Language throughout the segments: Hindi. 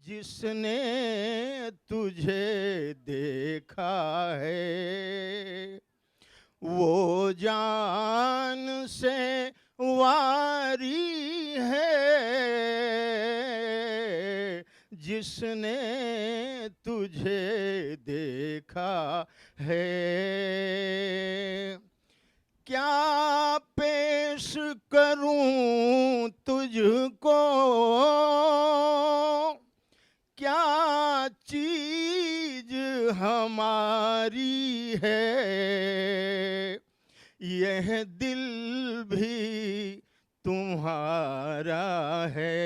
जिसने तुझे देखा है वो जान से वारी है, जिसने तुझे देखा है। क्या पेश करूं तुझको, क्या चीज हमारी है, यह दिल भी तुम्हारा है,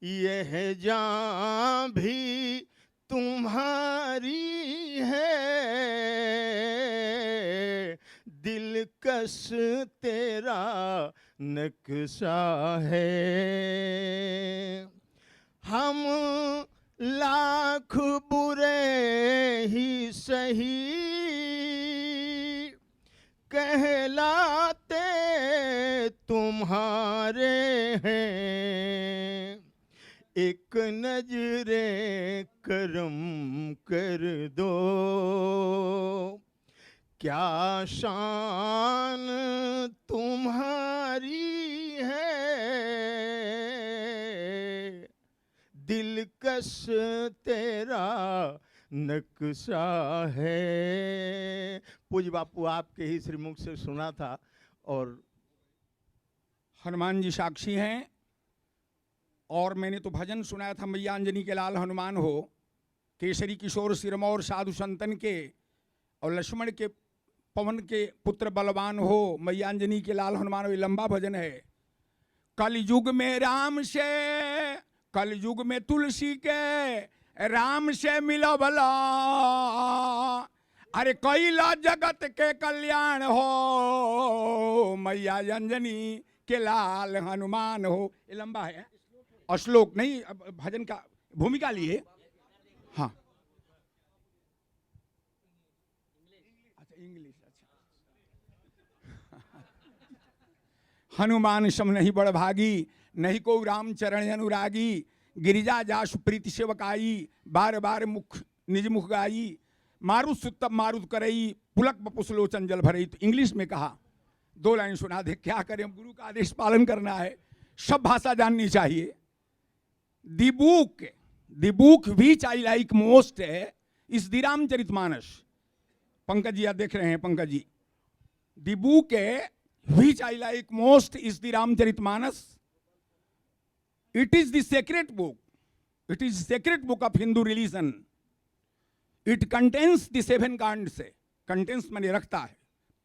यह जान भी तुम्हारी है, दिलकश तेरा नक्शा है। हम लाख बुरे ही सही कहलाते तुम्हारे हैं, एक नजरे करम कर दो, क्या शान तुम्हारी है, दिलकश तेरा नक्शा है। पूज्य बापू आपके ही श्रीमुख से सुना था। और हनुमान जी साक्षी हैं। और मैंने तो भजन सुनाया था, मैया अंजनी के लाल हनुमान हो, केसरी किशोर सिरमौर साधु संतन के, और लक्ष्मण के पवन के पुत्र बलवान हो, मैया अंजनी के लाल हनुमान हो। ये लंबा भजन है। कलयुग में राम से, कलयुग में तुलसी के, राम से मिलो भला, अरे कैला जगत के कल्याण हो, मैया अंजनी के लाल हनुमान हो। ये लंबा है और श्लोक नहीं, अब भजन का भूमिका लिए। हाँ अच्छा, इंग्लिश अच्छा। हनुमान सम नहीं बड़ भागी, नहीं को राम चरण अनुरागी, गिरिजा जासु प्रीति सेवकाई, बार बार मुख निज मुख गाई, मारुत सुतब मारुत करई, पुलक बपुसलोचन जल भरई। तो इंग्लिश में कहा, 2 लाइन सुना दे। क्या करें, गुरु का आदेश पालन करना है, सब भाषा जाननी चाहिए। The book which I like most is the Ramcharitmanas. Pankaj ji आप देख रहे हैं, Pankaj ji. The book which I like most is the Ramcharitmanas. It is the sacred book. It is the sacred book of Hindu religion. It contains the 7 कांड्स। Contains माने रखता है,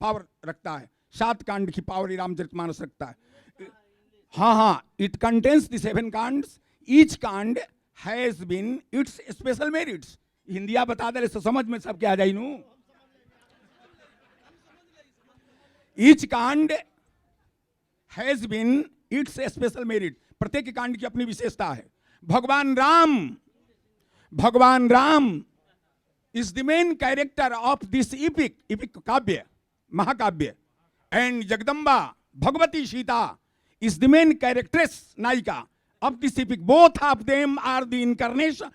पावर रखता है। 7 कांड की पावर रामचरितमानस रखता है। हाँ हाँ, it contains the 7 कांड्स। Each कांड has been its special merits। हिंदिया बता दे तो समझ में सब क्या आ जाए नू। Each कांड has been its special merit। प्रत्येक कांड की अपनी विशेषता है। भगवान Ram is the main character of this epic काव्य, महाकाव्य। And Jagdamba Bhagwati Sita is the main charactress, नायिका of this epic। Both of them are the incarnation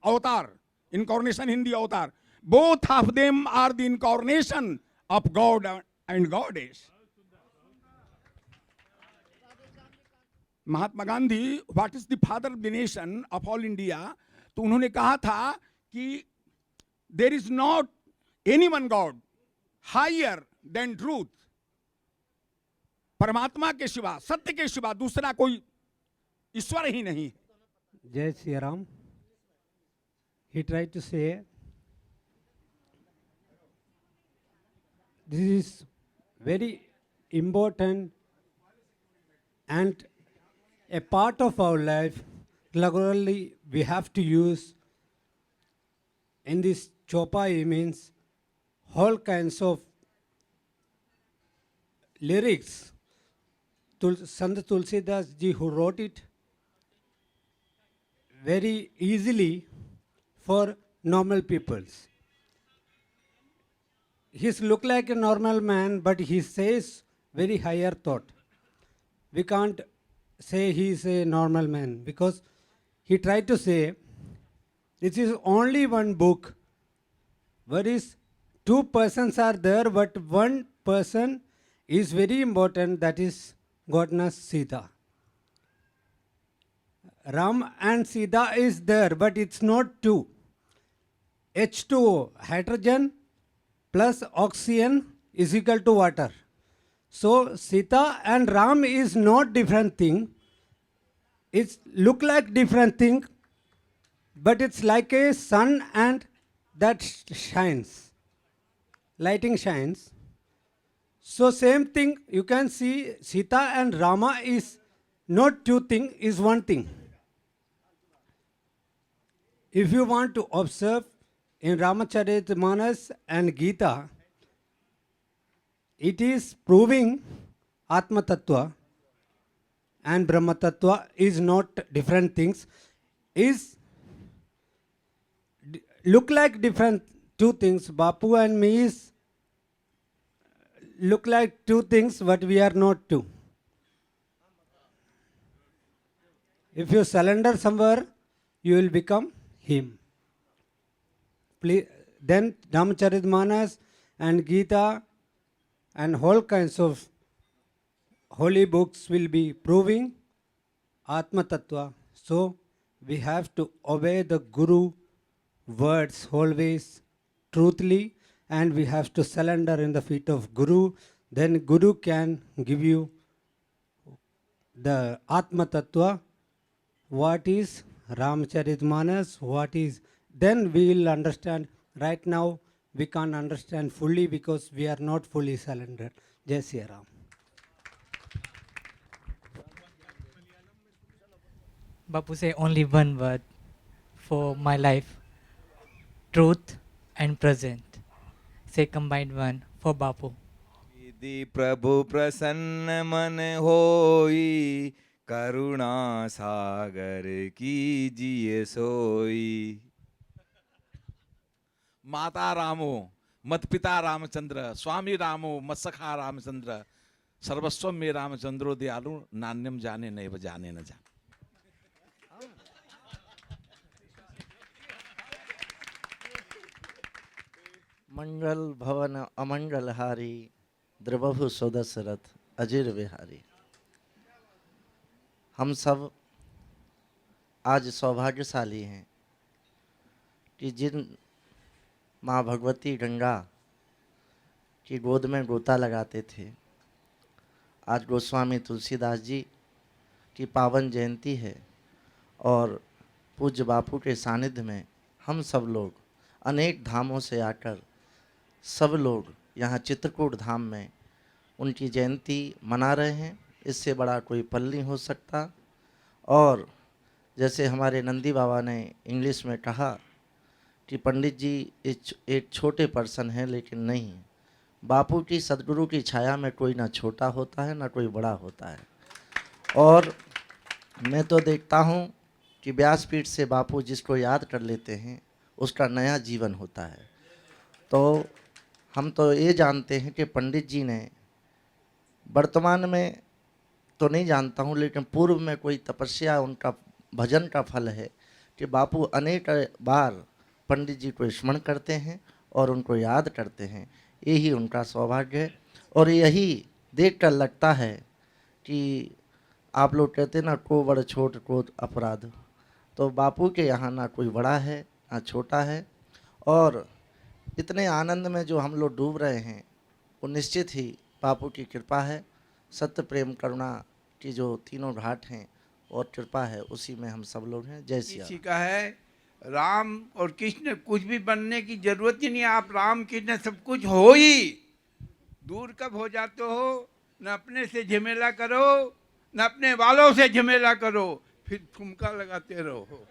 अवतार, incarnation हिंदी अवतार। Both of them are the incarnation of God and Goddess। Mahatma Gandhi, what is the father of the nation of all India, तो उन्होंने कहा था कि there is not any one god higher than truth. परमात्मा के सिवा, सत्य के सिवा दूसरा कोई ईश्वर ही नहीं। जय Shri Ram. He tried to say this is very important and a part of our life. Regularly we have to use. In this chopai means whole kinds of lyrics. Sant Tulsidas ji, who wrote it very easily for normal peoples. He look like a normal man, but he says very higher thought. We can't say he is a normal man, because he tried to say this is only one book where is two persons are there, but one person is very important, that is goddess Sita. Ram and Sita is there, but it's not two. H2O, hydrogen plus oxygen is equal to water. So Sita and Ram is not different thing. It's look like different thing, but it's like a sun and that shines, lighting shines. So same thing, you can see Sita and Rama is not two thing, is one thing. If you want to observe in Ramacharita and Gita, it is proving Atma Tattva and Brahma Tattva is not different things, is look like different two things. Bapu and me is look like two things, but we are not two. If you surrender somewhere, you will become him. Please, then Ramacharita and Gita and whole kinds of holy books will be proving Atma Tattva. So we have to obey the Guru words always truthfully, and we have to surrender in the feet of Guru. Then Guru can give you the Atma Tattva, what is Ramacharita, what is, then we will understand. Right now we can't understand fully because we are not fully surrendered. Jai Sri Ram. Bapu say only one word for my life, truth and present. Say combined one for Bapu. यदि प्रभु प्रसन्न मन होई करुणा सागर कीजिए सोई। माता रामो मत पिता रामचंद्र, स्वामी रामो मत सखा रामचंद्र, सर्वस्व में रामचंद्रो दयालु, नान्यम जाने नहीं बजाने न जाने। मंगल भवन अमंगलहारी, द्रवभु सुदशरथ अजीर विहारी। हम सब आज सौभाग्यशाली हैं कि जिन माँ भगवती गंगा की गोद में गोता लगाते थे, आज गोस्वामी तुलसीदास जी की पावन जयंती है और पूज्य बापू के सानिध्य में हम सब लोग अनेक धामों से आकर सब लोग यहाँ चित्रकूट धाम में उनकी जयंती मना रहे हैं। इससे बड़ा कोई पल नहीं हो सकता। और जैसे हमारे नंदी बाबा ने इंग्लिश में कहा कि पंडित जी एक छोटे पर्सन है, लेकिन नहीं, बापू की सदगुरु की छाया में कोई ना छोटा होता है ना कोई बड़ा होता है। और मैं तो देखता हूँ कि व्यासपीठ से बापू जिसको याद कर लेते हैं उसका नया जीवन होता है। तो हम तो ये जानते हैं कि पंडित जी ने वर्तमान में तो नहीं जानता हूँ, लेकिन पूर्व में कोई तपस्या उनका भजन का फल है कि बापू अनेक बार पंडित जी को स्मरण करते हैं और उनको याद करते हैं। यही उनका सौभाग्य है। और यही देख कर लगता है कि आप लोग कहते ना को बड़ छोट को अपराध, तो बापू के यहाँ ना कोई बड़ा है ना छोटा है। और इतने आनंद में जो हम लोग डूब रहे हैं वो निश्चित ही बापू की कृपा है। सत्य प्रेम करुणा की जो तीनों घाट हैं और कृपा है, उसी में हम सब लोग हैं। जय श्री इसी का है राम और कृष्ण, कुछ भी बनने की जरूरत ही नहीं। आप राम कृष्ण सब कुछ हो ही। दूर कब हो जाते हो, न अपने से झमेला करो न अपने वालों से झमेला करो, फिर ठुमका लगाते रहो।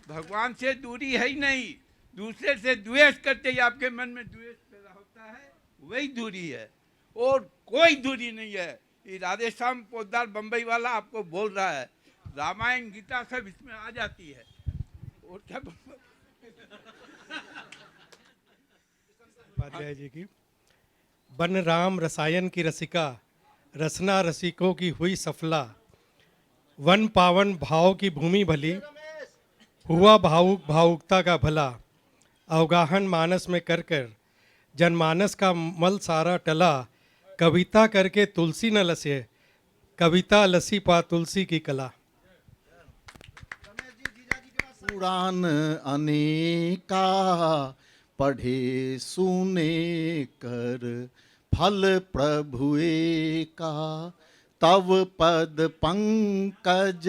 भगवान से दूरी है ही नहीं, दूसरे से द्वेष करते ही आपके मन में द्वेष पैदा होता है, वही दूरी है और कोई दूरी नहीं है। ये राधेश्याम पोद्दार बम्बई वाला आपको बोल रहा है, रामायण गीता सब इसमें आ जाती है। और क्या उपाध्याय जी की बन राम रसायन की रसिका, रसना रसिकों की हुई सफला, वन पावन भाव की भूमि भली, हुआ भावुक भावुकता का भला, अवगाहन मानस में कर कर जनमानस का मल सारा टला, कविता करके तुलसी न लसे, कविता लसी पा तुलसी की कला। पुराण अनेका पढ़े सुने कर, फल प्रभु का तव पद पंकज,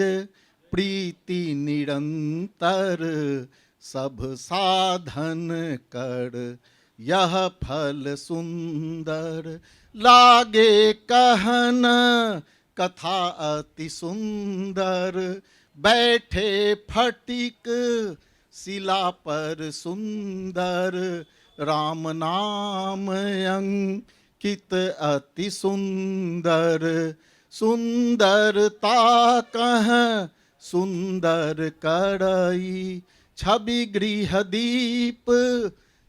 प्रीति निरंतर सब साधन कर, यह फल सुंदर लागे कहन, कथा अति सुंदर बैठे फटिक शिला पर सुंदर, राम नाम अंकित अति सुंदर, सुंदरता कह सुंदर करई, छवि गृह दीप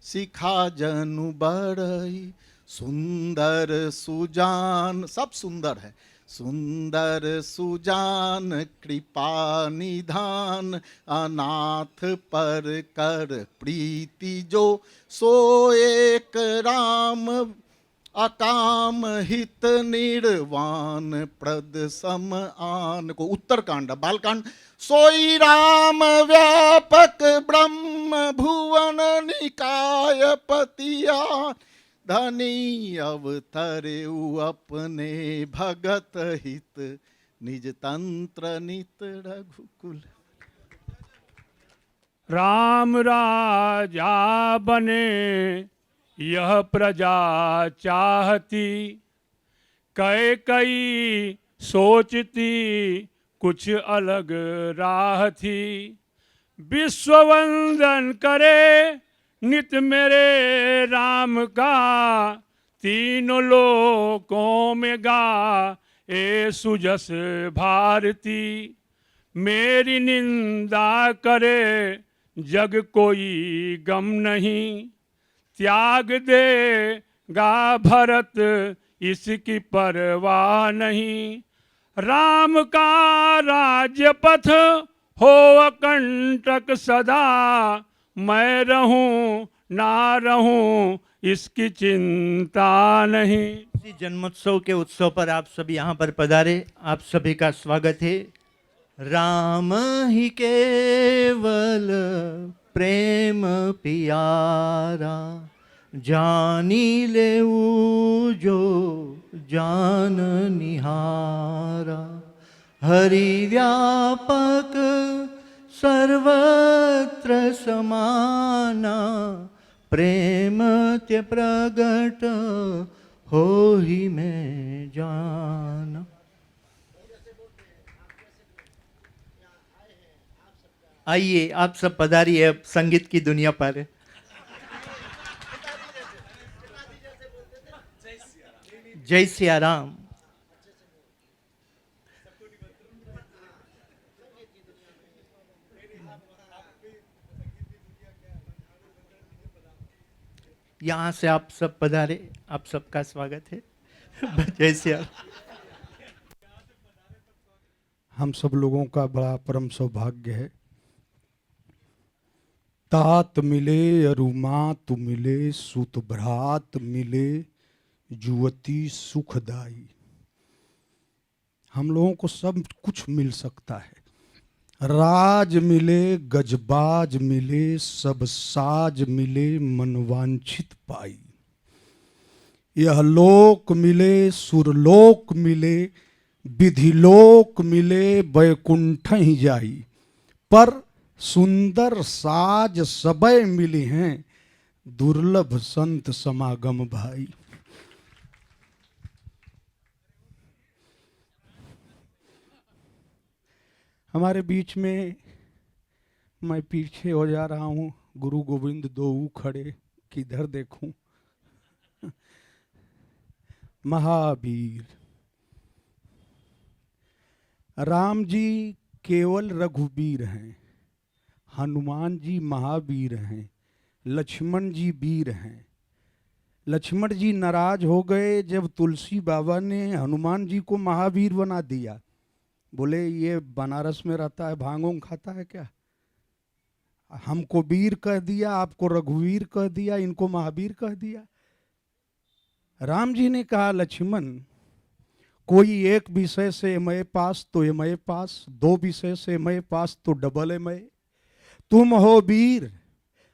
शिखा जनु बरई, सुंदर सुजान, सब सुंदर है, सुंदर सुजान कृपा निधान, अनाथ पर कर प्रीति जो, सो एक राम अकाम हित निर्वाण प्रद सम आन। को उत्तरकांड बालकांड, सोई राम व्यापक ब्रह्म भुवन निकाय पतिया, धनी अवतरे अपने भगत हित, निज तंत्र नित रघुकुल। राम राजा बने यह प्रजा चाहती, कई सोचती कुछ अलग राह थी, विश्ववंदन करे नित मेरे राम का, तीनों लोकों में गा ए सुजस भारती, मेरी निंदा करे जग कोई गम नहीं, त्याग देगा भरत इसकी परवाह नहीं, राम का राज्य पथ हो अकंटक सदा, मैं रहूं ना रहूं इसकी चिंता नहीं। इसी जन्मोत्सव के उत्सव पर आप सभी यहाँ पर पधारे, आप सभी का स्वागत है। राम ही केवल प्रेम पियारा, जानी ले जो जान निहारा, हरि व्यापक सर्वत्र समाना, प्रेम ते प्रगट हो ही में जाना। आइए आप सब पधारिए अब संगीत की दुनिया पर। जय सिया राम। यहाँ से आप सब पधारे, आप सबका स्वागत है। जय सिया। हम सब लोगों का बड़ा परम सौभाग्य है, तात मिले अरुमात मिले, सुत भ्रात मिले, जुवती सुखदाई। हम लोगों को सब कुछ मिल सकता है, राज मिले गजबाज मिले, सब साज मिले मनवांछित पाई। यह लोक मिले सुरलोक मिले, विधिलोक मिले वैकुंठ ही जाई। पर सुंदर साज सबय मिले हैं, दुर्लभ संत समागम भाई। हमारे बीच में मैं पीछे हो जा रहा हूँ, गुरु गोविंद दो खड़े, किधर देखूं। महावीर राम जी केवल रघुवीर हैं, हनुमान जी महावीर हैं, लक्ष्मण जी वीर हैं, लक्ष्मण जी नाराज हो गए जब तुलसी बाबा ने हनुमान जी को महावीर बना दिया। बोले ये बनारस में रहता है, भांगों खाता है क्या? हमको वीर कह दिया, आपको रघुवीर कह दिया, इनको महावीर कह दिया। राम जी ने कहा लक्ष्मण, कोई एक विषय से एमए पास तो एमए पास, 2 विषय से एमए पास तो डबल एमए। तुम हो वीर,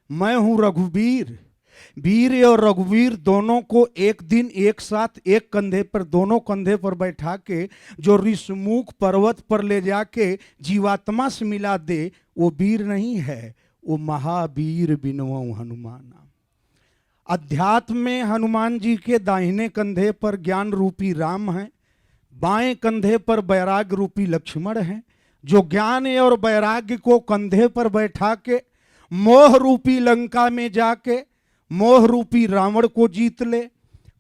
मैं हूं रघुवीर। वीर और रघुवीर दोनों को एक दिन एक साथ एक कंधे पर, दोनों कंधे पर बैठा के जो ऋषमुख पर्वत पर ले जाके जीवात्मा से मिला दे, वो वीर नहीं है, वो महावीर बिनवऊ हनुमाना। अध्यात्म में हनुमान जी के दाहिने कंधे पर ज्ञान रूपी राम है, बाएं कंधे पर वैराग्य रूपी लक्ष्मण है। जो ज्ञान और वैराग्य को कंधे पर बैठा के मोह रूपी लंका में जाके मोह रूपी रावण को जीत ले,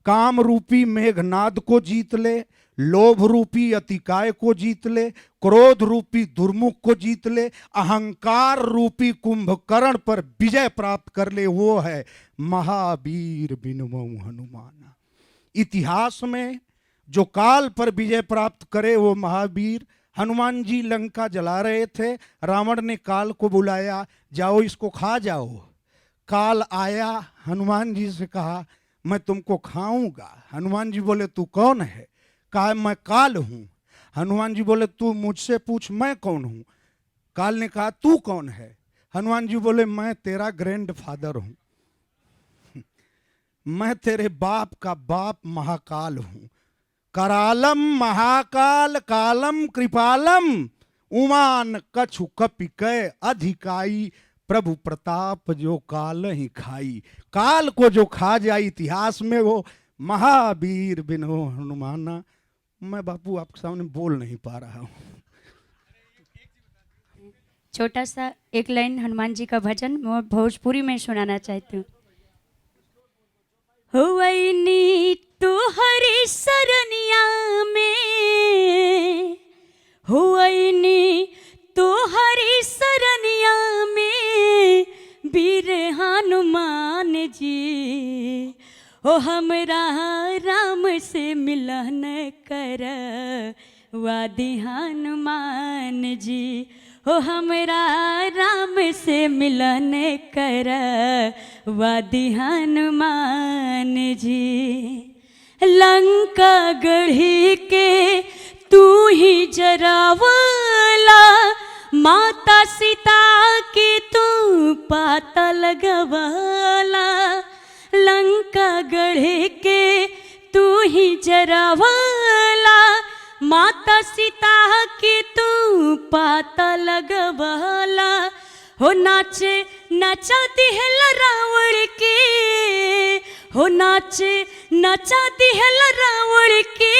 काम रूपी मेघनाद को जीत ले, लोभ रूपी अतिकाय को जीत ले, क्रोध रूपी दुर्मुख को जीत ले, अहंकार रूपी कुंभकर्ण पर विजय प्राप्त कर ले, वो है महावीर बिनवऊ हनुमाना। इतिहास में जो काल पर विजय प्राप्त करे वो महावीर। हनुमान जी लंका जला रहे थे, रावण ने काल को बुलाया, जाओ इसको खा जाओ। काल आया, हनुमान जी से कहा मैं तुमको खाऊंगा। हनुमान जी बोले तू कौन है? कहा मैं काल हूं। हनुमान जी बोले तू मुझसे पूछ मैं कौन हूं। काल ने कहा तू कौन है? हनुमान जी बोले मैं तेरा ग्रैंडफादर हूं, मैं तेरे बाप का बाप महाकाल हूं। करालम महाकाल कालम कृपालम, उमान कछु कपि कै अधिकाई, प्रभु प्रताप जो काल ही खाई। काल को जो खा जाए इतिहास में वो महावीर बिनवऊ हनुमाना। मैं बापू आपके सामने बोल नहीं पा रहा हूँ। छोटा सा एक लाइन हनुमान जी का भजन मैं भोजपुरी में सुनाना चाहती हूँ। हुवैनी तुहरी सरनिया में, हुवैनी तुहरी सरनिया में, वीर हनुमान जी। ओ हमरा राम से मिलन कर वादी हनुमान जी। ओ हमरा राम से मिलन कर वादी हनुमान जी। लंका गढ़ी के तू ही जरावला, माता सीता की तू पाता लगवाला। लंका गढ़े के तू ही जरावला, माता सीता की तू पाता लगवाला। हो नाचे नचाती है रावण के, हो नाचे नचाती है रावण के,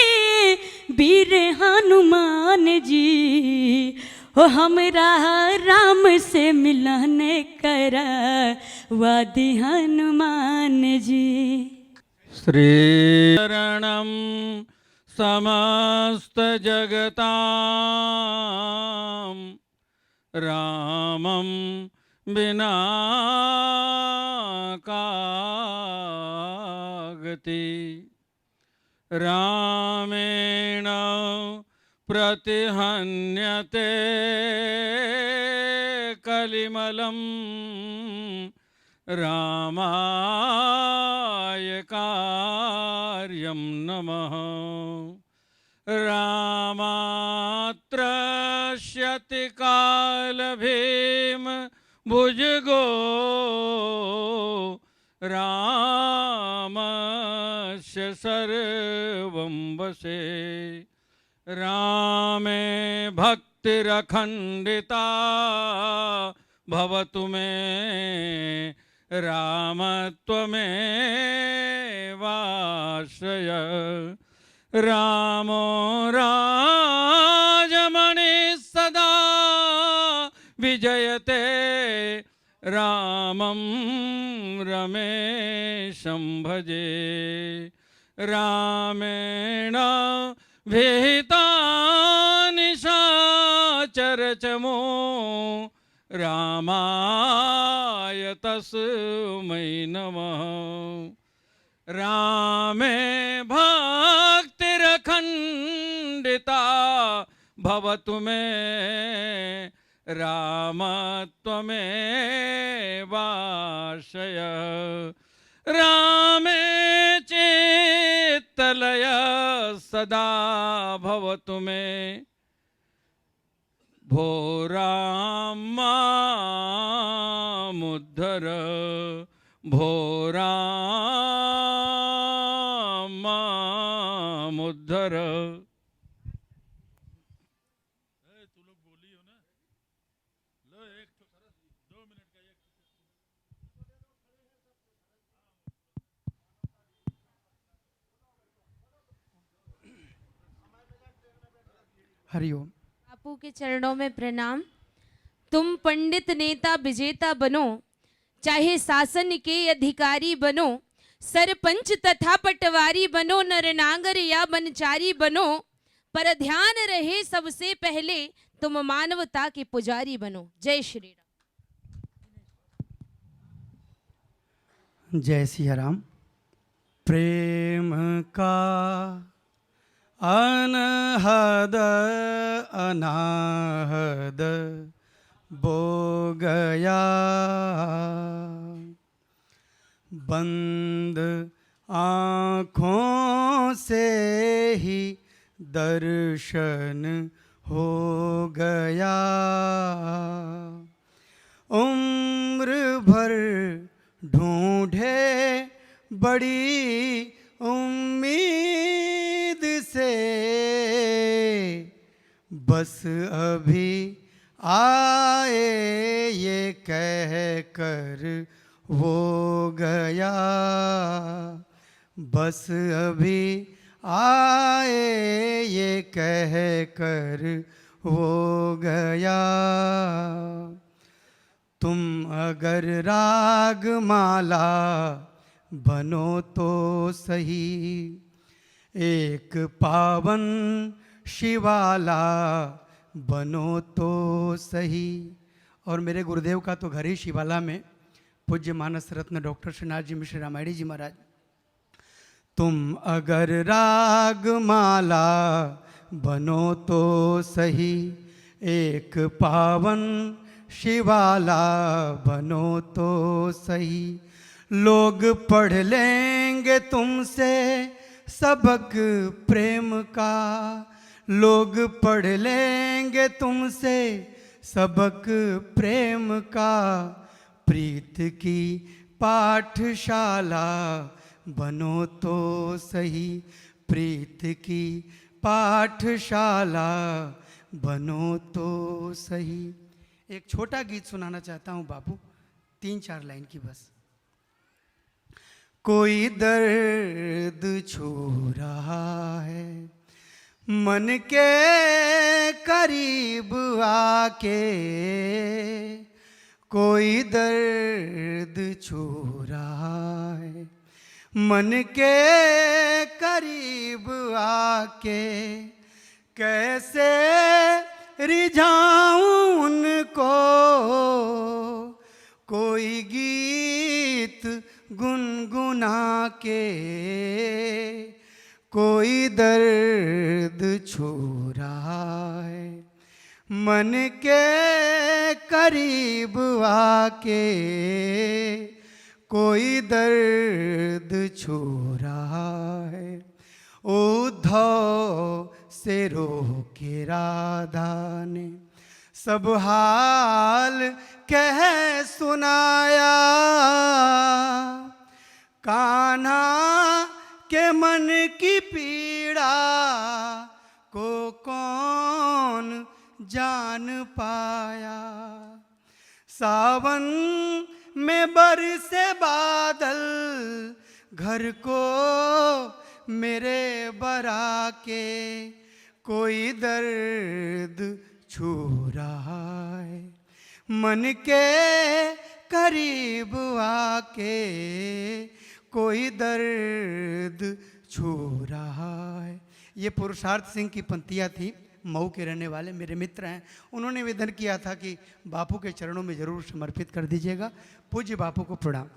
वीर हनुमान जी। हो हमरा राम से मिलन कर वादी हनुमान जी। श्री शरणम समस्त जगतां रामं बिना कागति। रामेण प्रतिहन्यते कलिमलं, रामाय कार्यं नमः। रामात्रस्यति कालभीम भुजगो, रामस्य सर्वं वशे। रामे भक्तिरखण्डिता भवतु मे, रामत्वमेवाश्रय। रामो राजमणि सदा विजयते, रामं रमेशं भजे। रामेण विहितानि निशाचरचमो, रामाय तस्मै नमः। रामे भक्तिरखण्डिता भवतु मे रामत्वमेवाश्रय रामे चित्तलय सदा भवतु मे भो राम मामुद्धर भो राम मामुद्धर। हरिओम। बापू के चरणों में प्रणाम। तुम पंडित नेता विजेता बनो, चाहे शासन के अधिकारी बनो, सरपंच तथा पटवारी बनो, नरनांगर या बनचारी बनो, पर ध्यान रहे सबसे पहले तुम मानवता के पुजारी बनो। जय श्री राम। जय सिया राम। प्रेम का अनहद अनाहद बो गया, बंद आँखों से ही दर्शन हो गया। उम्र भर ढूंढे बड़ी उम्मीद से, बस अभी आए ये कह कर वो गया। बस अभी आए ये कह कर वो गया। तुम अगर राग माला बनो तो सही, एक पावन शिवाला बनो तो सही। और मेरे गुरुदेव का तो घर ही शिवाला में, पूज्य मानस रत्न डॉक्टर श्रीनाथ जी मिश्र रामायणी जी महाराज। तुम अगर राग माला बनो तो सही, एक पावन शिवाला बनो तो सही। लोग पढ़ लेंगे तुमसे सबक प्रेम का, लोग पढ़ लेंगे तुमसे सबक प्रेम का। प्रीत की पाठशाला बनो तो सही, प्रीत की पाठशाला बनो तो सही। एक छोटा गीत सुनाना चाहता हूँ बापू, 3-4 लाइन की बस। कोई दर्द छू रहा है मन के करीब आके, कोई दर्द छू रहा है मन के करीब आके। कैसे रिझाऊं उनको कोई गीत गुनगुना के, कोई दर्द छू रहा है मन के करीब आके, कोई दर्द छू रहा है। उद्धव से रोके राधा ने सब हाल कह सुनाया, कान्हा के मन की पीड़ा को कौन जान पाया। सावन में बरसे बादल घर को मेरे बरा के, कोई दर्द छू रहा है मन के करीब आके, कोई दर्द छू रहा है। ये पुरुषार्थ सिंह की पंक्तियाँ थी, मऊ के रहने वाले मेरे मित्र हैं। उन्होंने निवेदन किया था कि बापू के चरणों में जरूर समर्पित कर दीजिएगा। पूज्य बापू को प्रणाम।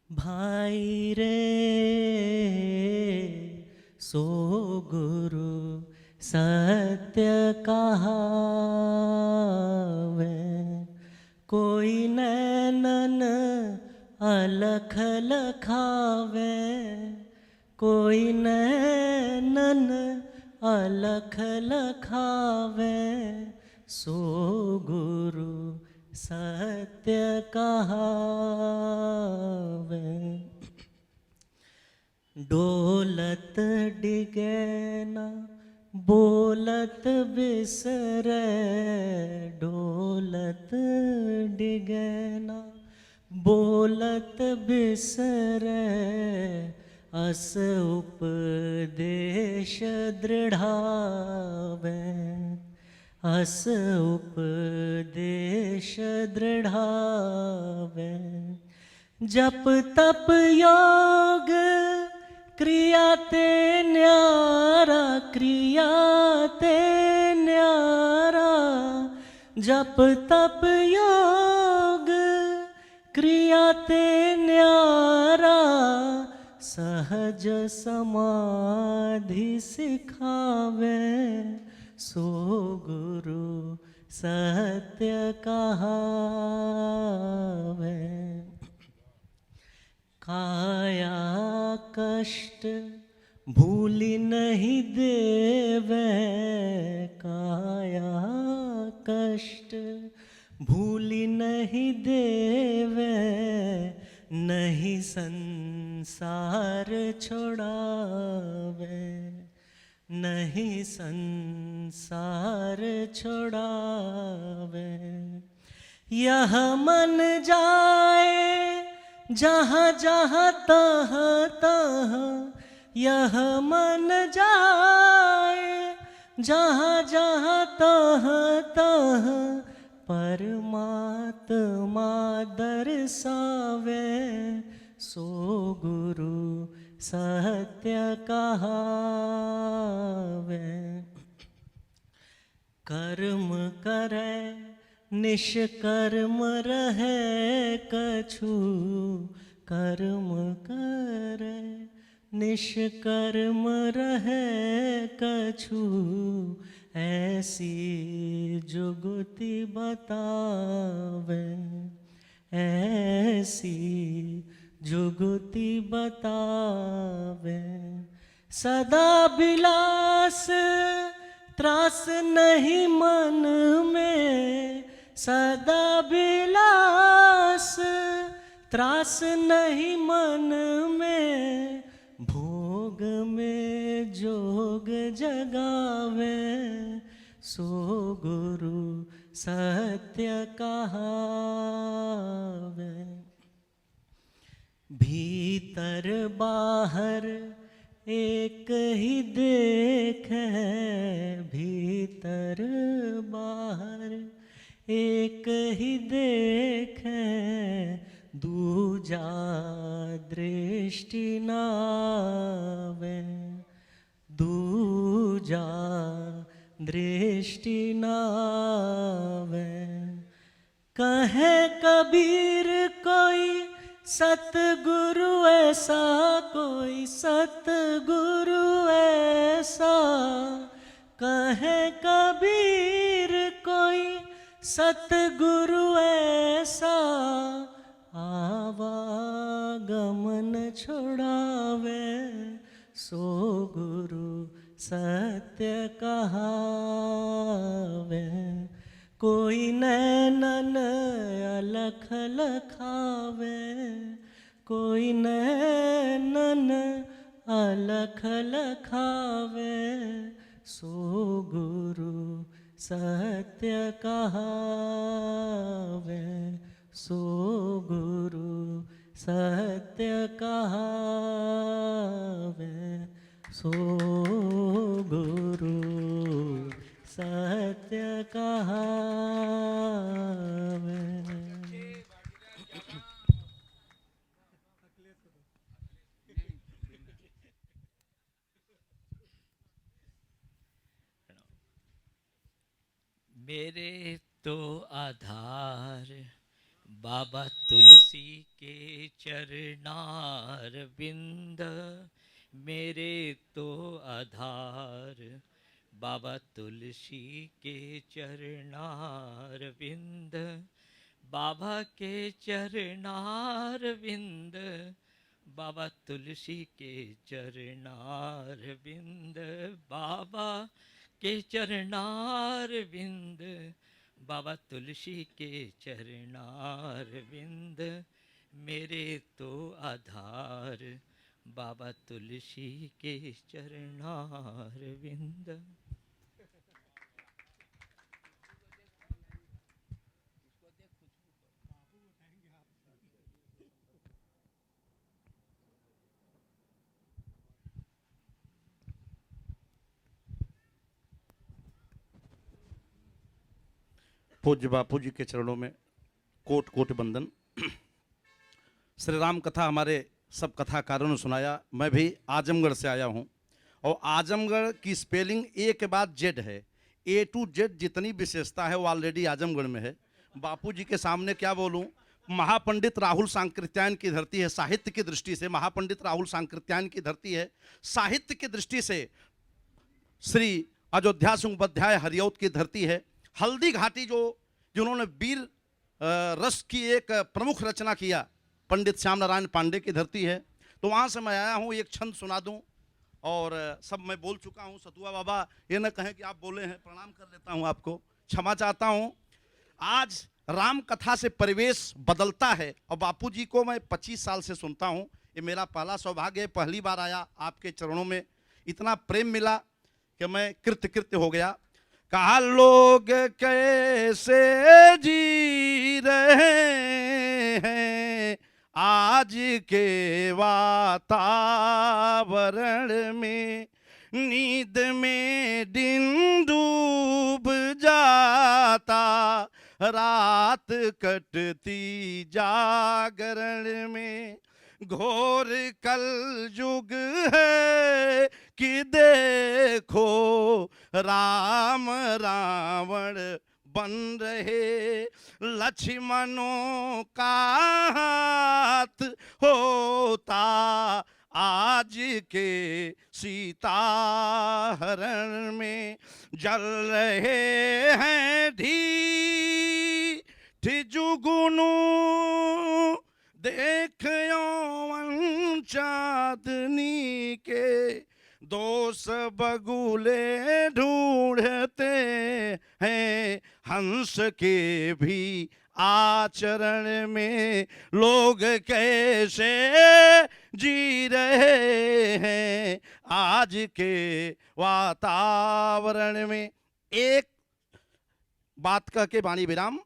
भाई रे सो गुरु सत्य कहावे, कोई नैनन अलख लखावे, कोई नैनन अलख लखावे, सो गुरु सत्य कहावे। डोलत डिगे न बोलत बिसरे, डोलत डिगे न बोलत बिसरे, अस उपदेश दृढ़ावे, अस उपदेश दृढ़ावे। जप तप योग क्रिया ते न्यारा, क्रिया ते न्यारा, जप तप योग क्रिया ते न्यारा, सहज समाधि सिखावे, सो गुरु सत्य कहावे। काया कष्ट भूली नहीं देवे, काया कष्ट भूली नहीं देवे, नहीं संसार छोड़ावे, नहीं संसार छोड़ावे। यह मन जाए जहाँ जहाँ तहाँ तहाँ, यह मन जाए जहाँ जहाँ तहाँ तहाँ, परमात्मा दर्शावे, सो गुरु सत्य कहावे। कर्म करे निष्कर्म रहे कछु, कर्म करे निष्कर्म रहे कछु, ऐसी जुगति बतावे, ऐसी जुगति बतावे। सदा बिलास त्रास नहीं मन में, सदा बिलास त्रास नहीं मन में, भोग में जोग जगावे, सो गुरु सत्य कहावे। भीतर बाहर एक ही देख है, भीतर बाहर एक ही देख है, दूजा दृष्टि नावे, दूजा दृष्टि नावे। कहे कबीर कोई सतगुरु ऐसा, कोई सतगुरु ऐसा, कहे कबीर कोई सतगुरु ऐसा, आवागमन छुड़ावे, सो गुरु सत्य कहावे। कोई नैनन अलख लखावे, कोई नैनन अलख लखावे, सो गुरु सत्य कहावे, सो गुरु सत्य कहावे, सो गुरु सत्य कहावे। मेरे तो आधार बाबा तुलसी के चरणार बिंद मेरे तो आधार। बाबा तुलसी के चरणार बिंद, बाबा के चरणार बिंद, बाबा तुलसी के चरणार बिंद, बाबा के चरणार बिंद, बाबा तुलसी के चरणार बिंद मेरे तो आधार। बाबा तुलसी के चरणार बिंद। पूज्य बापू जी के चरणों में कोट कोट वंदन। श्री राम कथा हमारे सब कथाकारों ने सुनाया। मैं भी आजमगढ़ से आया हूँ और आजमगढ़ की स्पेलिंग ए के बाद जेड है। ए टू जेड जितनी विशेषता है वो ऑलरेडी आजमगढ़ में है। बापू जी के सामने क्या बोलूँ। महापंडित राहुल सांकृत्यायन की धरती है। साहित्य की दृष्टि से महापंडित राहुल सांकृत्यायन की धरती है। साहित्य की दृष्टि से श्री अयोध्या सिंह उपाध्याय हरियौत की धरती है। हल्दी घाटी जिन्होंने वीर रस की एक प्रमुख रचना किया, पंडित श्याम नारायण पांडे की धरती है। तो वहाँ से मैं आया हूँ, एक छंद सुना दूँ। और सब मैं बोल चुका हूँ। सतुआ बाबा ये न कहें कि आप बोले हैं, प्रणाम कर लेता हूँ, आपको क्षमा चाहता हूँ। आज राम कथा से परिवेश बदलता है और बापू जी को मैं 25 साल से सुनता हूँ। ये मेरा पहला सौभाग्य है, पहली बार आया आपके चरणों में, इतना प्रेम मिला कि मैं कृत्य हो गया। कहा लोग कैसे जी रहे हैं आज के वातावरण में, नींद में दिन डूब जाता, रात कटती जागरण में। घोर कल युग है कि देखो राम रावण बन रहे, लक्ष्मणों का हाथ होता आज के सीता हरण में। जल रहे हैं ढीठ जुगनू देख यौवन चांदनी के, दोष बगुले ढूंढते हैं हंस के भी आचरण में। लोग कैसे जी रहे हैं आज के वातावरण में। एक बात कह के वाणी विराम।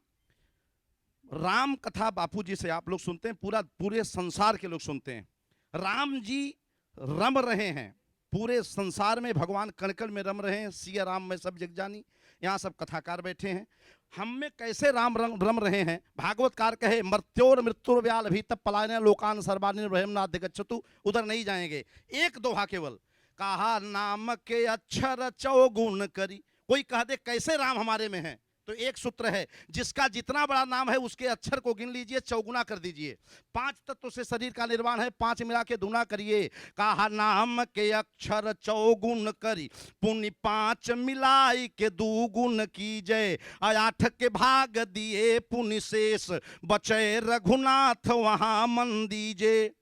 राम कथा बापू जी से आप लोग सुनते हैं, पूरे संसार के लोग सुनते हैं। राम जी रम रहे हैं पूरे संसार में, भगवान कण कण में रम रहे हैं। सिया राम में सब जग जानी। यहाँ सब कथाकार बैठे हैं। हम में कैसे राम रम रहे हैं। भागवतकार कहे मर्त्योर मृत्युर्व्याल भी तब पलायन लोकान सर्वानि ब्रह्मनाथ गच्छतु। उधर नहीं जाएंगे। एक दोहा केवल कहा नाम के अक्षर चौगुण करी। कोई कह दे कैसे राम हमारे में है, तो एक सूत्र है, जिसका जितना बड़ा नाम है उसके अक्षर को गिन लीजिए, चौगुना कर दीजिए। 5 तत्व से शरीर का निर्माण है, 5 मिला के दूना करिए। कहा नाम के अक्षर चौगुन करी, पुण्य 5 मिलाई के दुगुन कीजय। 8 के भाग दिए पुण्य शेष, बचे रघुनाथ वहां मन दीजे।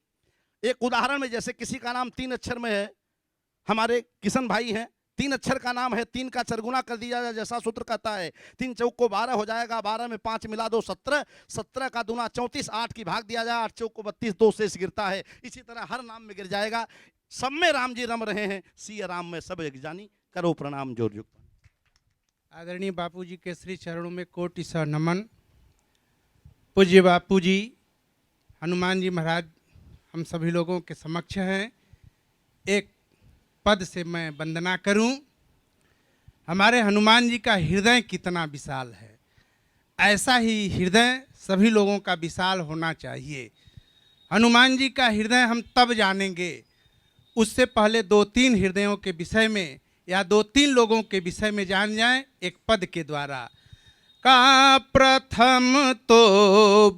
एक उदाहरण में, जैसे किसी का नाम 3 अक्षर में है, हमारे किशन भाई हैं, 3 अक्षर का नाम है, 3 का चरगुना कर दिया जाए, जैसा सूत्र कहता है। 3 चौक को 12 हो जाएगा, 12 में 5 मिला दो 17, 17 का दूना 34, 8 की भाग दिया जाए, 8 चौक को 32, 2 शेष गिरता है। इसी तरह हर नाम में गिर जाएगा। सब में राम जी रम रहे हैं, सिया राम में सब एक जानी। करो प्रणाम जोर युक्त। आदरणीय बापू जी के श्री चरणों में कोटि सा नमन। पूज्य बापू जी, हनुमान जी महाराज हम सभी लोगों के समक्ष हैं। एक पद से मैं वंदना करूं। हमारे हनुमान जी का हृदय कितना विशाल है, ऐसा ही हृदय सभी लोगों का विशाल होना चाहिए। हनुमान जी का हृदय हम तब जानेंगे, उससे पहले 2-3 हृदयों के विषय में या 2-3 लोगों के विषय में जान जाएं, एक पद के द्वारा। का प्रथम तो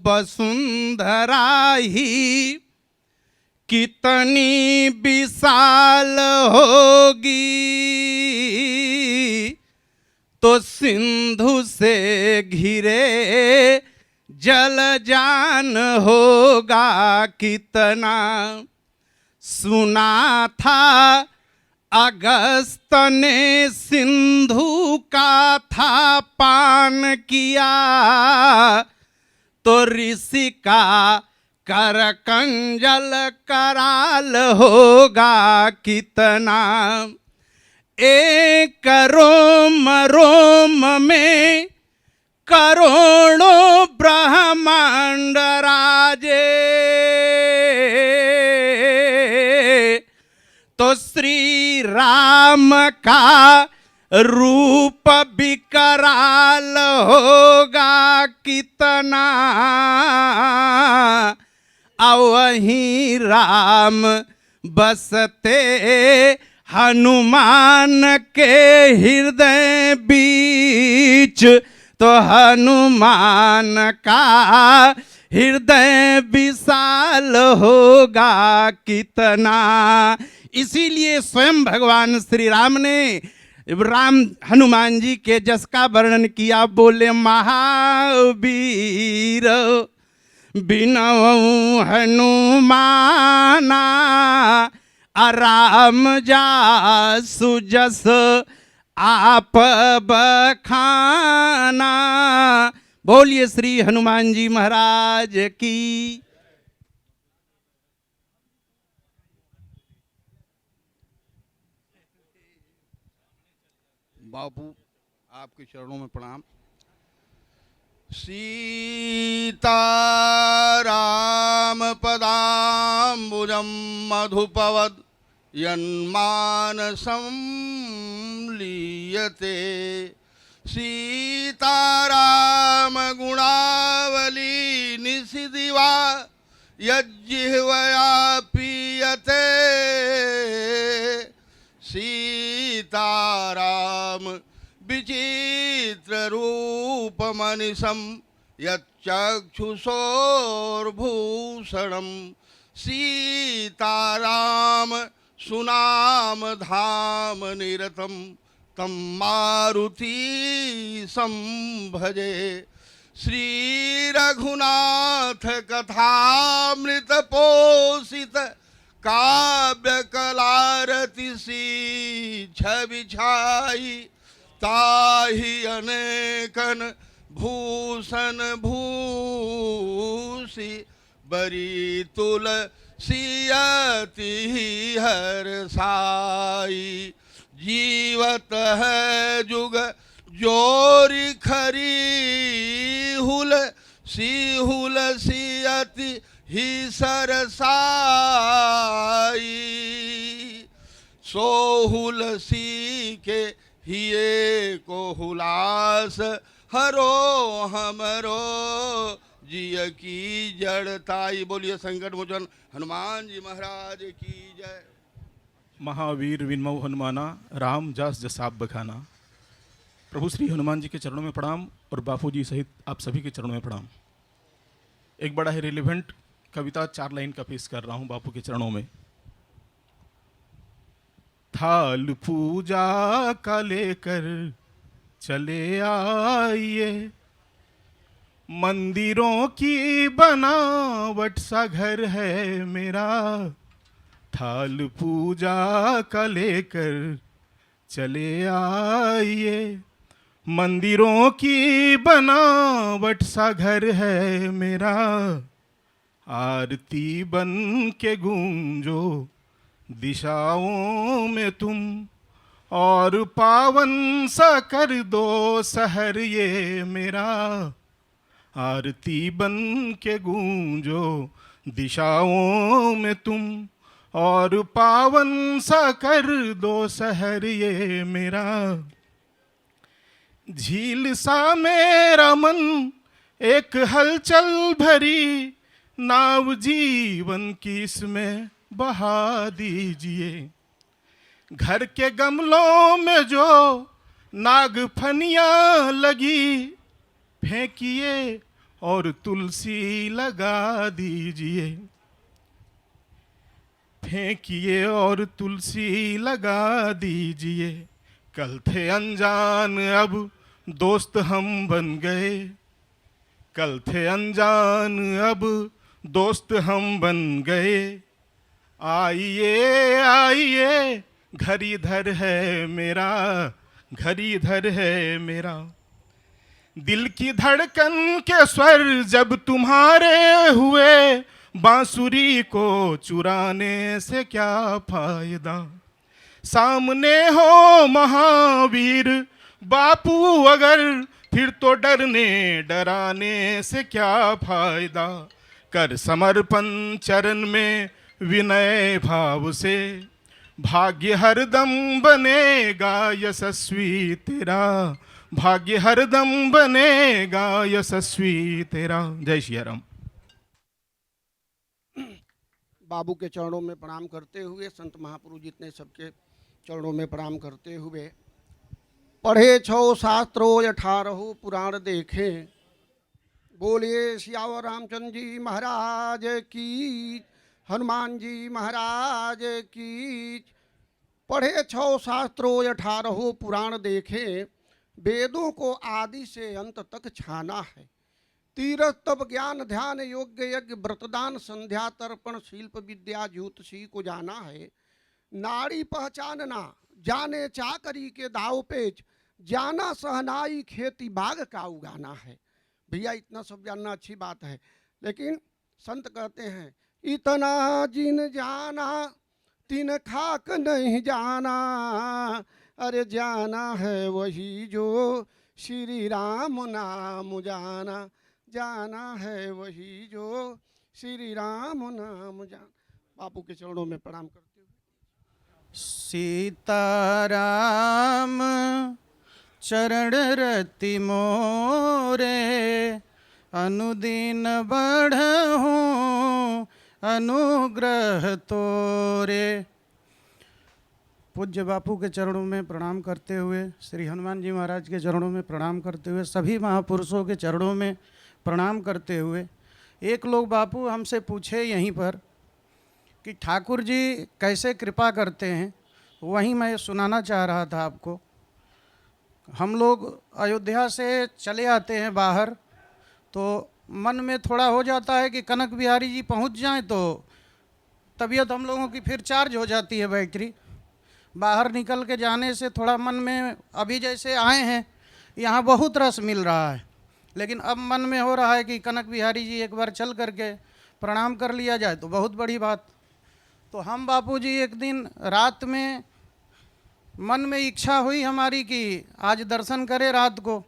वसुंधरा ही कितनी विशाल होगी, तो सिंधु से घिरे जल जान होगा कितना। सुना था अगस्त ने सिंधु का था पान किया, तो ऋषि का कर कंजल कराल होगा कितना। एक रोम रोम में करोड़ों ब्रह्मांड राजे, तो श्री राम का रूप विकराल होगा कितना। वहीं राम बसते हनुमान के हृदय बीच, तो हनुमान का हृदय विशाल होगा कितना। इसीलिए स्वयं भगवान श्री राम ने हनुमान जी के जस का वर्णन किया, बोले महावीर बिनऊ हनुमाना, राम जासु जस आप बखाना। बोलिए श्री हनुमान जी महाराज की। बापू आपके चरणों में प्रणाम। सीताराम पदाम्बुजं मधुपवद यन्मानसं लीयते, सीताराम गुणावली निशिदिवा यज्जिह्वया पीयते, सीताराम विचित्र रूप मनिशं यच्चक्षुषोर्भूषणं, सीताराम सुनाम धाम निरतं तं मारुति संभजे। श्री रघुनाथ कथामृत पोषित काव्य कलारति सी छवि छाई, ताहि अनेकन भूषण भूषि, बरी तुलसियति हर साई। जीवत है जुग जोरी खरी हुल, सी हुल सियति ही सरसाई, सोहुल सी के हिये को हुलास, हरो हमरो जिय की जड़ताई। बोलिए संकट मोचन हनुमान जी महाराज की जय। महावीर विनमऊ हनुमाना, राम जास जसाब बखाना। प्रभु श्री हनुमान जी के चरणों में प्रणाम और बापू जी सहित आप सभी के चरणों में प्रणाम। एक बड़ा ही रिलेवेंट कविता 4 लाइन का पेश कर रहा हूं बापू के चरणों में। थाल पूजा का लेकर चले आइए, मंदिरों की बनावट सा घर है मेरा। थाल पूजा का लेकर चले आइए, मंदिरों की बनावट सा घर है मेरा। आरती बन के गूंजो दिशाओं में तुम, और पावन सा कर दो शहर ये मेरा। आरती बन के गूंजो दिशाओं में तुम, और पावन सा कर दो शहर ये मेरा। झील सा मेरा मन एक हलचल भरी नाव जीवन की इसमें बहा दीजिए। घर के गमलों में जो नागफनियाँ लगी, फेंकिए और तुलसी लगा दीजिए, फेंकिए और तुलसी लगा दीजिए। कल थे अनजान अब दोस्त हम बन गए, कल थे अनजान अब दोस्त हम बन गए। आइए आइए घर इधर है मेरा, घर इधर है मेरा। दिल की धड़कन के स्वर जब तुम्हारे हुए, बांसुरी को चुराने से क्या फायदा। सामने हो महावीर बापू अगर, फिर तो डरने डराने से क्या फायदा। कर समर्पण चरण में विनय भाव से, भाग्य हरदम बनेगा यशस्वी तेरा, भाग्य हरदम बनेगा यशस्वी तेरा। जय श्री राम। बाबू के चरणों में प्रणाम करते हुए, संत महापुरुष जितने सबके चरणों में प्रणाम करते हुए, पढ़े 6 शास्त्रों 18 पुराण देखे, बोलिए सियावर रामचंद्र जी महाराज की, हनुमान जी महाराज की। पढ़े 6 शास्त्रों 18 पुराण देखे, वेदों को आदि से अंत तक छाना है। तीरथ तप ज्ञान ध्यान योग्य यज्ञ व्रतदान संध्या तर्पण शिल्प विद्या ज्योतिषी को जाना है। नाड़ी पहचानना जाने चाकरी के दाव पेच, जाना सहनाई खेती बाग का उगाना है। भैया इतना सब जानना अच्छी बात है, लेकिन संत कहते हैं इतना जिन जाना तिन खाक नहीं जाना, अरे जाना है वही जो श्री राम नाम जाना, जाना है वही जो श्री राम नाम जाना। बापू के चरणों में प्रणाम करते हुए, सीताराम चरण रति मोरे, अनुदिन बढ़हूँ अनुग्रह तोरे। पूज्य बापू के चरणों में प्रणाम करते हुए, श्री हनुमान जी महाराज के चरणों में प्रणाम करते हुए, सभी महापुरुषों के चरणों में प्रणाम करते हुए, एक लोग बापू हमसे पूछे यहीं पर कि ठाकुर जी कैसे कृपा करते हैं, वहीं मैं सुनाना चाह रहा था आपको। हम लोग अयोध्या से चले आते हैं बाहर, तो मन में थोड़ा हो जाता है कि कनक बिहारी जी पहुंच जाएं तो तबीयत हम लोगों की फिर चार्ज हो जाती है बैटरी। बाहर निकल के जाने से थोड़ा मन में, अभी जैसे आए हैं यहाँ बहुत रस मिल रहा है, लेकिन अब मन में हो रहा है कि कनक बिहारी जी एक बार चल करके प्रणाम कर लिया जाए तो बहुत बड़ी बात। तो हम बापूजी एक दिन रात में मन में इच्छा हुई हमारी कि आज दर्शन करें रात को।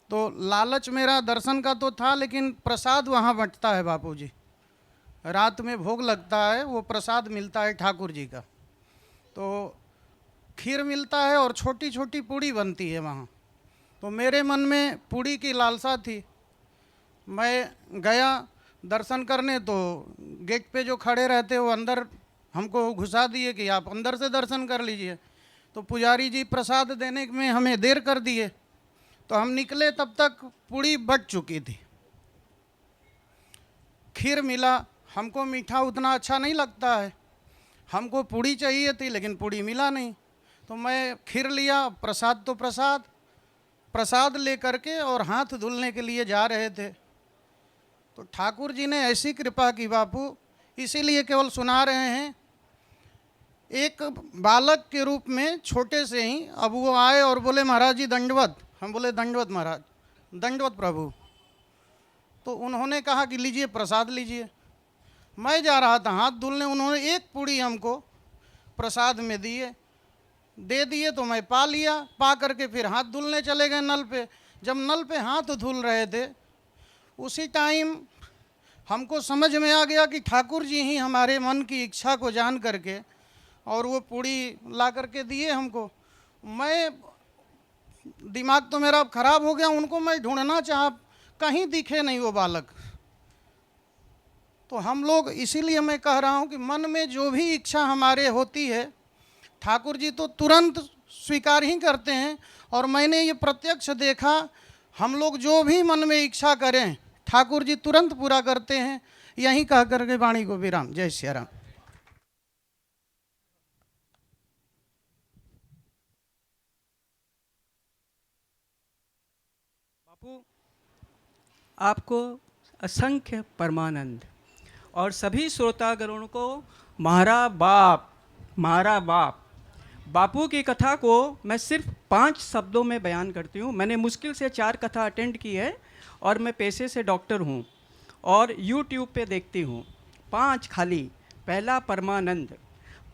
तो लालच मेरा दर्शन का तो था, लेकिन प्रसाद वहाँ बंटता है बापूजी, रात में भोग लगता है, वो प्रसाद मिलता है ठाकुर जी का। तो खीर मिलता है और छोटी छोटी पूड़ी बनती है वहाँ। तो मेरे मन में पूड़ी की लालसा थी। मैं गया दर्शन करने, तो गेट पे जो खड़े रहते वो अंदर हमको घुसा दिए कि आप अंदर से दर्शन कर लीजिए। तो पुजारी जी प्रसाद देने में हमें देर कर दिए, तो हम निकले तब तक पूड़ी बट चुकी थी। खीर मिला, हमको मीठा उतना अच्छा नहीं लगता है, हमको पूड़ी चाहिए थी लेकिन पूड़ी मिला नहीं। तो मैं खीर लिया, प्रसाद तो प्रसाद ले करके और हाथ धुलने के लिए जा रहे थे। तो ठाकुर जी ने ऐसी कृपा की बापू, इसीलिए केवल सुना रहे हैं। एक बालक के रूप में छोटे से ही अब वो आए और बोले महाराज जी दंडवत। हम बोले दंडवत महाराज, दंडवत प्रभु। तो उन्होंने कहा कि लीजिए प्रसाद लीजिए। मैं जा रहा था हाथ धुलने, उन्होंने एक पूड़ी हमको प्रसाद में दे दिए। तो मैं पा लिया, पा करके फिर हाथ धुलने चले गए नल पे। जब नल पे हाथ धुल रहे थे उसी टाइम हमको समझ में आ गया कि ठाकुर जी ही हमारे मन की इच्छा को जान करके और वो पूड़ी ला करके दिए हमको। मैं, दिमाग तो मेरा खराब हो गया, उनको मैं ढूंढना चाहा, कहीं दिखे नहीं वो बालक। तो हम लोग, इसीलिए मैं कह रहा हूँ कि मन में जो भी इच्छा हमारे होती है ठाकुर जी तो तुरंत स्वीकार ही करते हैं। और मैंने ये प्रत्यक्ष देखा, हम लोग जो भी मन में इच्छा करें ठाकुर जी तुरंत पूरा करते हैं। यहीं कह करके वाणी को विराम। जय श्री राम। बापू आपको असंख्य परमानंद और सभी श्रोतागणों को म्हारा बाप म्हारा बाप। बापू की कथा को मैं सिर्फ 5 शब्दों में बयान करती हूँ। मैंने मुश्किल से 4 कथा अटेंड की है और मैं पेशे से डॉक्टर हूँ और यूट्यूब पे देखती हूँ। 5 खाली। पहला परमानंद।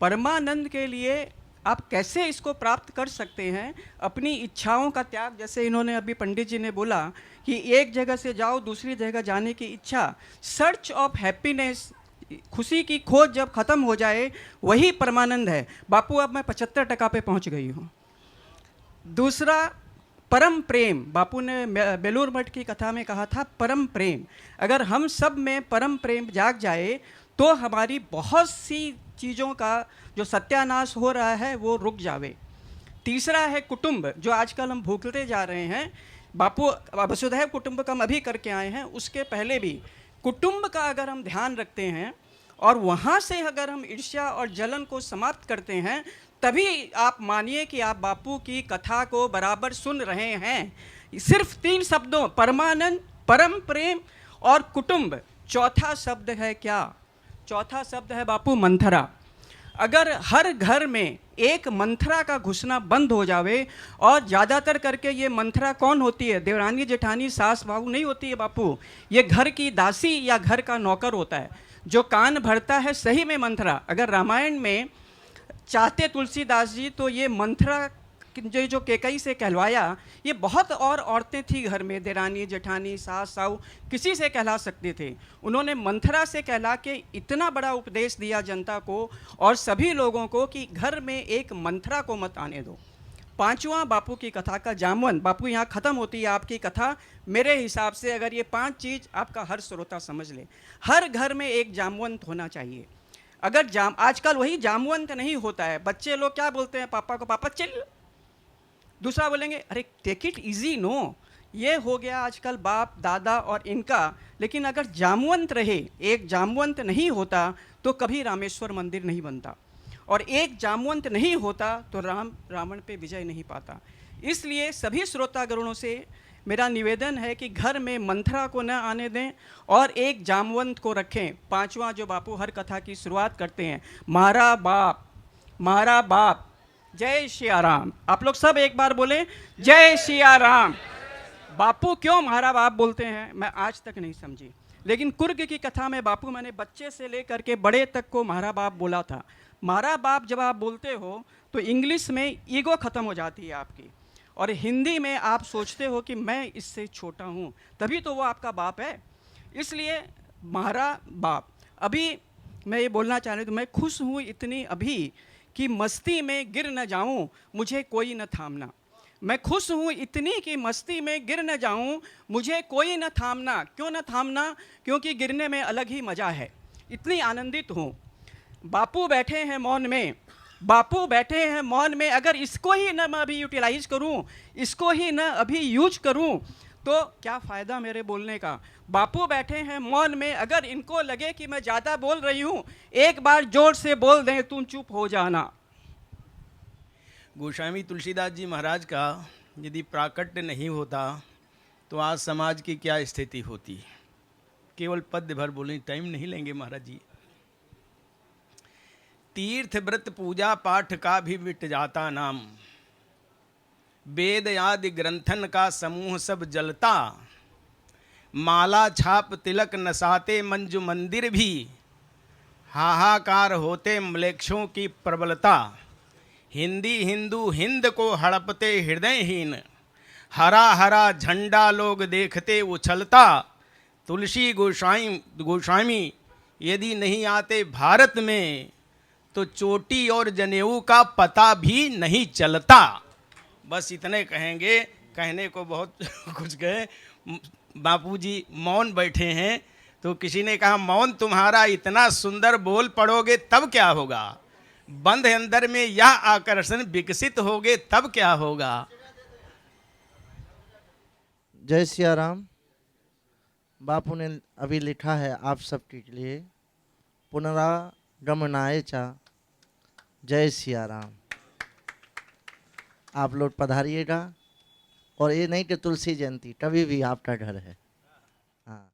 परमानंद के लिए आप कैसे इसको प्राप्त कर सकते हैं? अपनी इच्छाओं का त्याग, जैसे इन्होंने अभी पंडित जी ने बोला कि एक जगह से जाओ दूसरी जगह जाने की इच्छा, सर्च ऑफ हैप्पीनेस, खुशी की खोज जब खत्म हो जाए वही परमानंद है। बापू अब मैं 75% पे पहुंच गई हूँ। दूसरा परम प्रेम। बापू ने बेलूर मठ की कथा में कहा था परम प्रेम। अगर हम सब में परम प्रेम जाग जाए तो हमारी बहुत सी चीज़ों का जो सत्यानाश हो रहा है वो रुक जावे। तीसरा है कुटुंब, जो आजकल हम भूखते जा रहे हैं। बापू वसुधैव कुटुंबकम अभी करके आए हैं, उसके पहले भी कुटुंब का अगर हम ध्यान रखते हैं और वहाँ से अगर हम ईर्ष्या और जलन को समाप्त करते हैं, तभी आप मानिए कि आप बापू की कथा को बराबर सुन रहे हैं। सिर्फ 3 शब्दों, परमानंद, परम प्रेम और कुटुंब। चौथा शब्द है क्या? चौथा शब्द है बापू मंथरा। अगर हर घर में एक मंथरा का घुसना बंद हो जावे, और ज़्यादातर करके ये मंथरा कौन होती है? देवरानी जेठानी सास बहू नहीं होती है बापू, ये घर की दासी या घर का नौकर होता है जो कान भरता है सही में मंथरा। अगर रामायण में चाहते तुलसीदास जी तो ये मंथरा जो केकई से कहलवाया, ये बहुत और औरतें थी घर में, देरानी जेठानी सास साऊ, किसी से कहला सकते थे। उन्होंने मंथरा से कहला के इतना बड़ा उपदेश दिया जनता को और सभी लोगों को कि घर में एक मंथरा को मत आने दो। 5वां बापू की कथा का जामवंत। बापू यहाँ ख़त्म होती है आपकी कथा। मेरे हिसाब से अगर ये 5 चीज़ आपका हर श्रोता समझ ले, हर घर में एक जामवंत होना चाहिए। अगर आजकल वही जामवंत नहीं होता है, बच्चे लोग क्या बोलते हैं पापा को, पापा चिल। दूसरा बोलेंगे अरे टेक इट इजी, नो। ये हो गया आजकल बाप दादा और इनका। लेकिन अगर जामवंत रहे, एक जामवंत नहीं होता तो कभी रामेश्वर मंदिर नहीं बनता, और एक जामवंत नहीं होता तो रावण पे विजय नहीं पाता। इसलिए सभी श्रोतागणों से मेरा निवेदन है कि घर में मंथरा को न आने दें और एक जामवंत को रखें। 5वां जो बापू हर कथा की शुरुआत करते हैं, म्हारा बाप म्हारा बाप। जय सिया राम। आप लोग सब एक बार बोले जय सिया राम। बापू क्यों म्हारा बाप बोलते हैं मैं आज तक नहीं समझी, लेकिन कुर्ग की कथा में बापू मैंने बच्चे से लेकर के बड़े तक को म्हारा बाप बोला था। म्हारा बाप जब आप बोलते हो तो इंग्लिश में ईगो ख़त्म हो जाती है आपकी, और हिंदी में आप सोचते हो कि मैं इससे छोटा हूँ, तभी तो वो आपका बाप है। इसलिए म्हारा बाप। अभी मैं ये बोलना चाह रही हूँ, मैं खुश हूँ इतनी अभी कि मस्ती में गिर न जाऊँ मुझे कोई न थामना। मैं खुश हूँ इतनी कि मस्ती में गिर न जाऊँ मुझे कोई न थामना। क्यों न थामना? क्योंकि गिरने में अलग ही मज़ा है। इतनी आनंदित हूँ। बापू बैठे हैं मौन में, बापू बैठे हैं मौन में। अगर इसको ही न मैं अभी यूटिलाइज करूँ, इसको ही न अभी यूज करूँ तो क्या फ़ायदा मेरे बोलने का। बापू बैठे हैं मौन में, अगर इनको लगे कि मैं ज़्यादा बोल रही हूँ, एक बार जोर से बोल दें तुम चुप हो जाना। गोस्वामी तुलसीदास जी महाराज का यदि प्राकट्य नहीं होता तो आज समाज की क्या स्थिति होती। केवल पद्य भर बोलें, टाइम नहीं लेंगे महाराज जी। तीर्थ व्रत पूजा पाठ का भी मिट जाता नाम, वेद आदि ग्रंथन का समूह सब जलता। माला छाप तिलक नसाते मंजू मंदिर भी, हाहाकार होते म्लेच्छों की प्रबलता। हिंदी हिंदू हिंद को हड़पते हृदयहीन, हरा हरा झंडा लोग देखते उछलता। तुलसी गोस्वामी यदि नहीं आते भारत में तो चोटी और जनेऊ का पता भी नहीं चलता। बस इतने कहेंगे, कहने को बहुत कुछ कहे। बापूजी मौन बैठे हैं तो किसी ने कहा मौन तुम्हारा इतना सुंदर बोल पड़ोगे तब क्या होगा, बंद अंदर में यह आकर्षण विकसित होगे तब क्या होगा। जय सिया राम। बापू ने अभी लिखा है आप सबके लिए, पुनरागमनाय चा, जय सिया राम। आप लोग पधारिएगा, और ये नहीं कि तुलसी जयंती, कभी भी आपका घर है। हाँ।